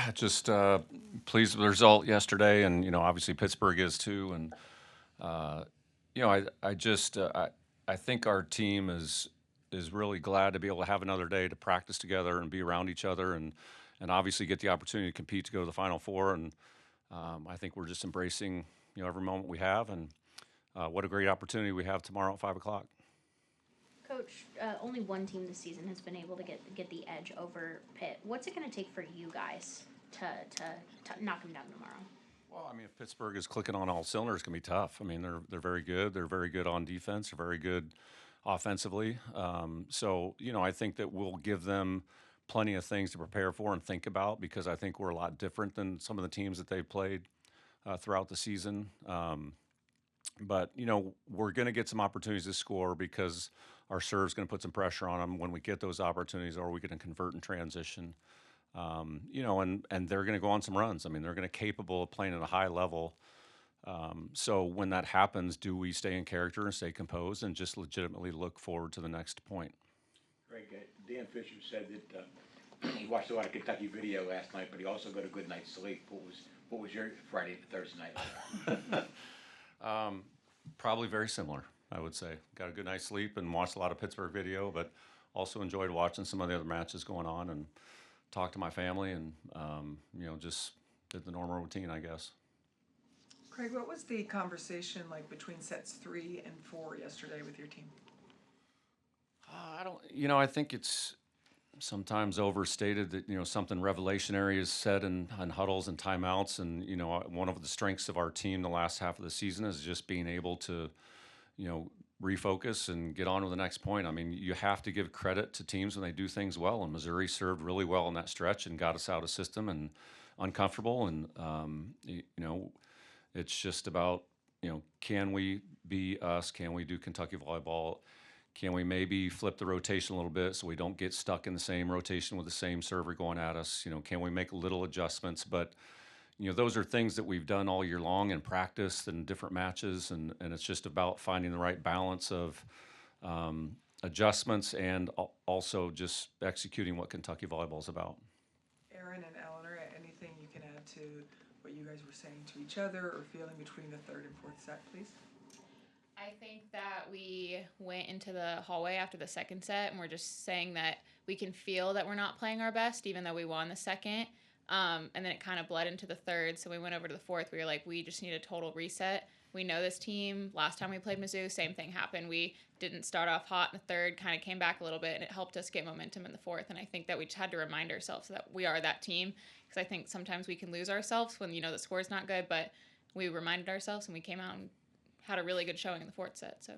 Yeah, just pleased with the result yesterday, and obviously Pittsburgh is too. And uh, I think our team is really glad to be able to have another day to practice together and be around each other, and obviously get the opportunity to compete to go to the Final Four. And I think we're just embracing every moment we have, and what a great opportunity we have tomorrow at 5 o'clock. Coach, only one team this season has been able to get the edge over Pitt. What's it going to take for you guys to knock them down tomorrow? Well, I mean, if Pittsburgh is clicking on all cylinders, it's gonna be tough. I mean, they're very good. They're very good on defense. They're very good offensively. So I think that we'll give them plenty of things to prepare for and think about, because I think we're a lot different than some of the teams that they've played throughout the season. But we're going to get some opportunities to score because our serve's going to put some pressure on them when we get those opportunities, or we can convert and transition. And they're going to go on some runs. I mean, they're going to capable of playing at a high level. So when that happens, do we stay in character and stay composed and just legitimately look forward to the next point? Greg, Dan Fisher said that he watched a lot of Kentucky video last night, but he also got a good night's sleep. What was your Friday to Thursday night? Probably very similar, I would say. Got a good night's sleep and watched a lot of Pittsburgh video, but also enjoyed watching some of the other matches going on and talked to my family, and just did the normal routine, I guess. Craig, what was the conversation like between sets 3 and 4 yesterday with your team? I don't. I think it's sometimes overstated that something revelationary is said in huddles and timeouts, and one of the strengths of our team the last half of the season is just being able to refocus and get on to the next point. I mean, you have to give credit to teams when they do things well, and Missouri served really well in that stretch and got us out of system and uncomfortable. And it's just about can we be us? Can we do Kentucky volleyball? Can we maybe flip the rotation a little bit so we don't get stuck in the same rotation with the same server going at us? Can we make little adjustments? But those are things that we've done all year long in practice and different matches, and it's just about finding the right balance of adjustments and also just executing what Kentucky volleyball is about. Aaron and Eleanor, anything you can add to what you guys were saying to each other or feeling between the third and fourth set, please? I think that we went into the hallway after the second set and we're just saying that we can feel that we're not playing our best, even though we won the second. And then it kind of bled into the third. So we went over to the fourth. We were like, we just need a total reset. We know this team. Last time we played Mizzou, same thing happened. We didn't start off hot in the third, kind of came back a little bit, and it helped us get momentum in the fourth. And I think that we just had to remind ourselves that we are that team, because I think sometimes we can lose ourselves when, the score's not good, but we reminded ourselves and we came out and had a really good showing in the fourth set. So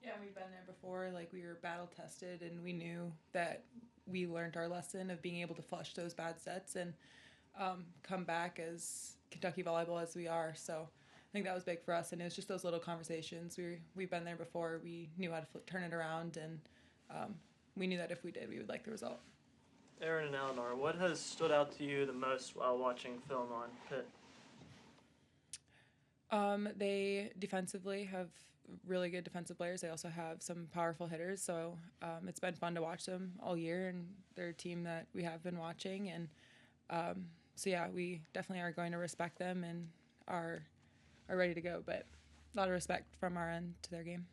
yeah, we've been there before. Like, we were battle tested, and we knew that we learned our lesson of being able to flush those bad sets and come back as Kentucky volleyball as we are. So I think that was big for us, and it was just those little conversations. We've been there before. We knew how to turn it around, and we knew that if we did, we would like the result. Aaron and Eleanor, what has stood out to you the most while watching film on Pitt? They defensively have really good defensive players. They also have some powerful hitters, so it's been fun to watch them all year, and they're a team that we have been watching. And so yeah, we definitely are going to respect them and are ready to go, but a lot of respect from our end to their game.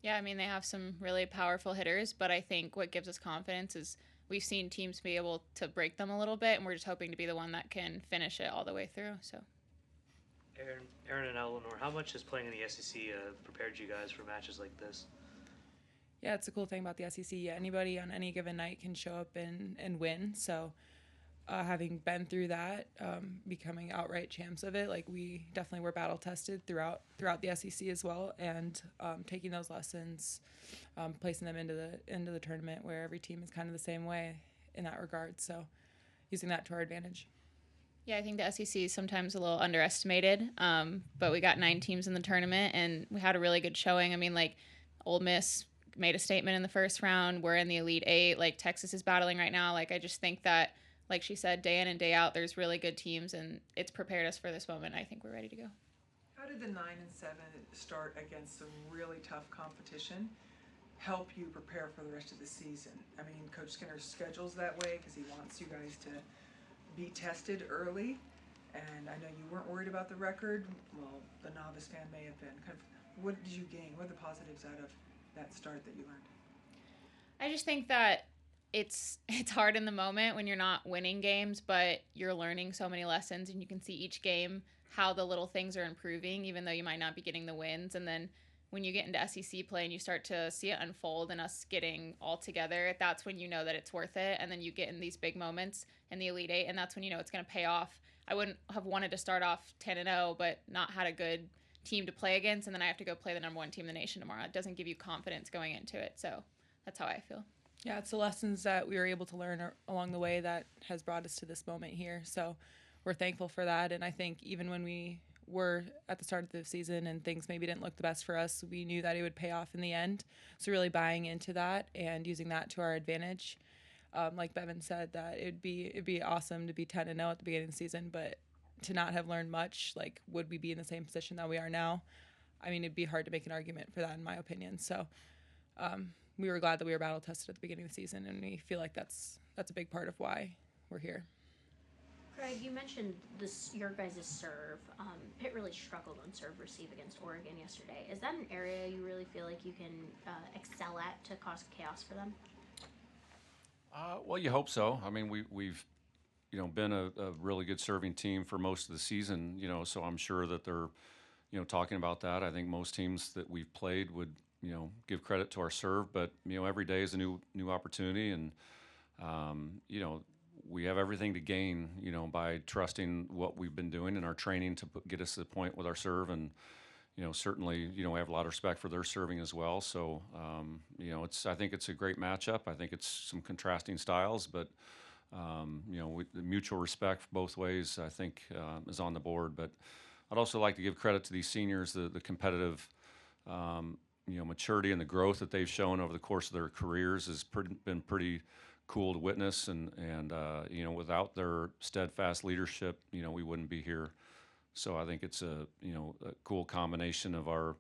yeah, I mean, they have some really powerful hitters, but I think what gives us confidence is we've seen teams be able to break them a little bit, and we're just hoping to be the one that can finish it all the way through. So Aaron and Eleanor, how much has playing in the SEC prepared you guys for matches like this? Yeah, it's a cool thing about the SEC. Yeah, anybody on any given night can show up and win. So having been through that, becoming outright champs of it, like, we definitely were battle tested throughout the SEC as well, and taking those lessons, placing them into the tournament where every team is kind of the same way in that regard. So using that to our advantage. yeah, I think the SEC is sometimes a little underestimated, but we got 9 teams in the tournament, and we had a really good showing. I mean, like, Ole Miss made a statement in the first round. We're in the Elite Eight. Like, Texas is battling right now. Like, I just think that, like she said, day in and day out, there's really good teams, and it's prepared us for this moment. I think we're ready to go. How did the 9 and 7 start against some really tough competition help you prepare for the rest of the season? I mean, Coach Skinner schedules that way because he wants you guys to be tested early, and I know you weren't worried about the record. Well, the novice fan may have been. Kind of, what did you gain? What are the positives out of that start that you learned? I just think that it's hard in the moment when you're not winning games, but you're learning so many lessons, and you can see each game how the little things are improving, even though you might not be getting the wins. And then when you get into SEC play and you start to see it unfold and us getting all together, that's when you know that it's worth it. And then you get in these big moments in the Elite Eight, and that's when you know it's going to pay off. I wouldn't have wanted to start off 10-0, but not had a good team to play against, and then I have to go play the number one team in the nation tomorrow. It doesn't give you confidence going into it. So that's how I feel. Yeah, it's the lessons that we were able to learn along the way that has brought us to this moment here. So we're thankful for that. And I think even when we were at the start of the season and things maybe didn't look the best for us, we knew that it would pay off in the end. So really buying into that and using that to our advantage. Like Bevan said, that it'd be awesome to be 10-0 at the beginning of the season, but to not have learned much, like, would we be in the same position that we are now? I mean, it'd be hard to make an argument for that, in my opinion. So we were glad that we were battle tested at the beginning of the season, and we feel like that's a big part of why we're here. Craig, you mentioned your guys' serve. Pitt really struggled on serve receive against Oregon yesterday. Is that an area you really feel like you can excel at to cause chaos for them? Well, you hope so. I mean, we've been a really good serving team for most of the season. So I'm sure that they're talking about that. I think most teams that we've played would give credit to our serve, but every day is a new opportunity, and we have everything to gain by trusting what we've been doing in our training to get us to the point with our serve, and certainly we have a lot of respect for their serving as well. So I think it's a great matchup. I think it's some contrasting styles, but the mutual respect both ways I think is on the board. But I'd also like to give credit to these seniors, the competitive maturity and the growth that they've shown over the course of their careers has been pretty cool to witness, and without their steadfast leadership, we wouldn't be here. So I think it's a cool combination of our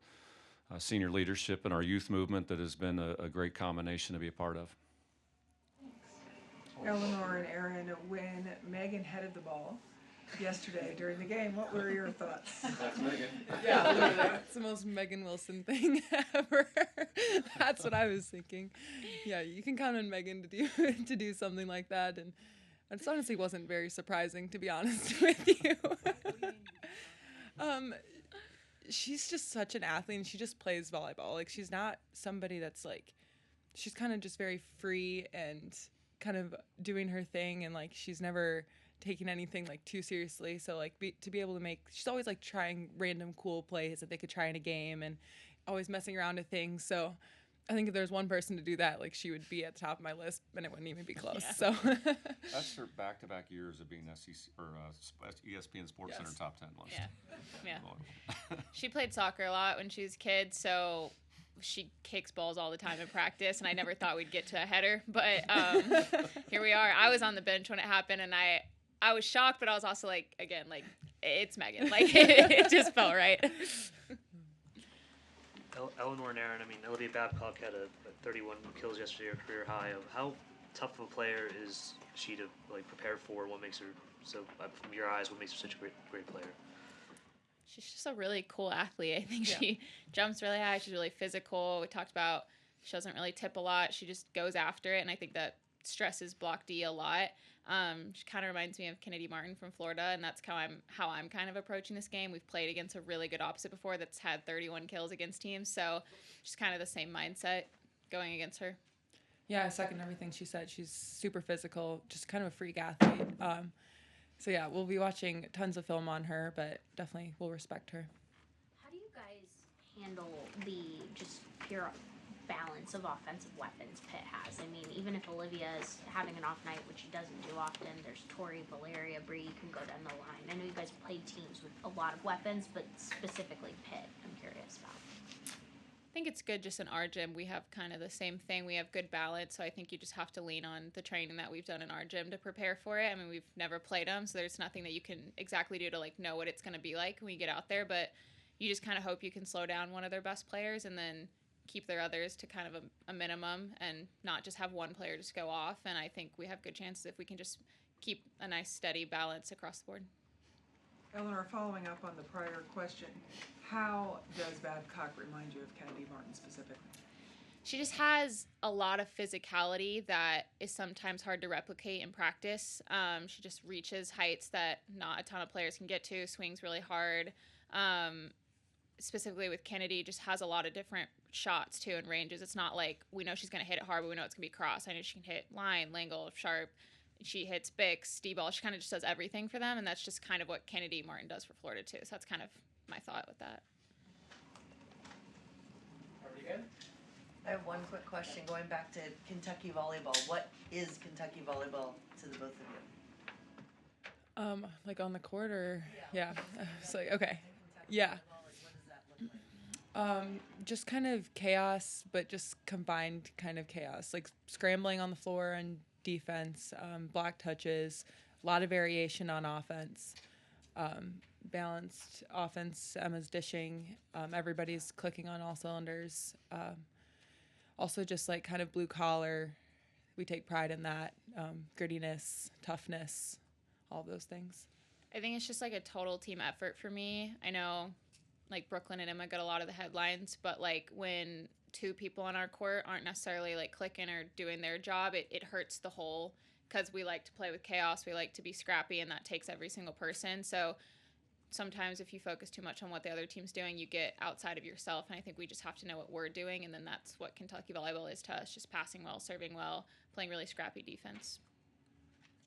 senior leadership and our youth movement that has been a great combination to be a part of. Eleanor and Aaron, when Megan headed the ball yesterday during the game, what were your thoughts? That's Megan. Yeah, literally. It's the most Megan Wilson thing ever. That's what I was thinking. Yeah, you can count on Megan to do something like that, and it honestly wasn't very surprising, to be honest with you. She's just such an athlete, and she just plays volleyball. Like, she's not somebody that's like, she's kind of just very free and kind of doing her thing, and like she's never taking anything like too seriously. So like to be able to she's always like trying random cool plays that they could try in a game, and always messing around with things. So I think if there's one person to do that, like, she would be at the top of my list, and it wouldn't even be close. Yeah. So that's her back-to-back years of being SEC or ESPN Sports Center top 10 list. Yeah. She played soccer a lot when she was a kid, so she kicks balls all the time in practice, and I never thought we'd get to a header, but here we are. I was on the bench when it happened, and I was shocked, but I was also like, again, like, it's Megan. Like, it just felt right. Eleanor and Aaron, I mean, Olivia Babcock had a 31 kills yesterday, her career high. How tough of a player is she to like prepare for? What makes her so, from your eyes, what makes her such a great player? She's just a really cool athlete. I think she jumps really high. She's really physical. We talked about she doesn't really tip a lot. She just goes after it, and I think that stresses Block D a lot. She kind of reminds me of Kennedy Martin from Florida, and that's how I'm kind of approaching this game. We've played against a really good opposite before that's had 31 kills against teams, so just kind of the same mindset going against her. Yeah, I second everything she said. She's super physical, just kind of a freak athlete. So yeah, we'll be watching tons of film on her, but definitely we'll respect her. How do you guys handle the just pure balance of offensive weapons Pitt has? I mean, even if Olivia is having an off night, which she doesn't do often, there's Tori, Valeria, Bree, you can go down the line. I know you guys played teams with a lot of weapons, but specifically Pitt, I'm curious about. I think it's good just in our gym. We have kind of the same thing. We have good balance, so I think you just have to lean on the training that we've done in our gym to prepare for it. I mean, we've never played them, so there's nothing that you can exactly do to like know what it's going to be like when you get out there, but you just kind of hope you can slow down one of their best players and then keep their others to kind of a minimum and not just have one player just go off. And I think we have good chances if we can just keep a nice steady balance across the board. Eleanor, following up on the prior question, how does Babcock remind you of Kennedy Martin specifically? She just has a lot of physicality that is sometimes hard to replicate in practice. She just reaches heights that not a ton of players can get to, swings really hard. Specifically with Kennedy, just has a lot of different shots too and ranges. It's not like we know she's going to hit it hard, but we know it's going to be cross. I know she can hit line, langle, sharp. She hits Bix, D-ball. She kind of just does everything for them, and that's just kind of what Kennedy Martin does for Florida too. So that's kind of my thought with that. Are we good? I have one quick question going back to Kentucky volleyball. What is Kentucky volleyball to the both of you? Like on the court or yeah. It's like okay. Yeah. What does that look like? Just kind of chaos, but just combined kind of chaos, like scrambling on the floor and defense, block touches, a lot of variation on offense, balanced offense. Emma's dishing, everybody's clicking on all cylinders. Also just like kind of blue collar. We take pride in that, grittiness, toughness, all those things. I think it's just like a total team effort for me. I know like Brooklyn and Emma get a lot of the headlines, but like when two people on our court aren't necessarily like clicking or doing their job, it hurts the whole, because we like to play with chaos, we like to be scrappy, and that takes every single person. So sometimes if you focus too much on what the other team's doing, you get outside of yourself, and I think we just have to know what we're doing, and then that's what Kentucky volleyball is to us, just passing well, serving well, playing really scrappy defense.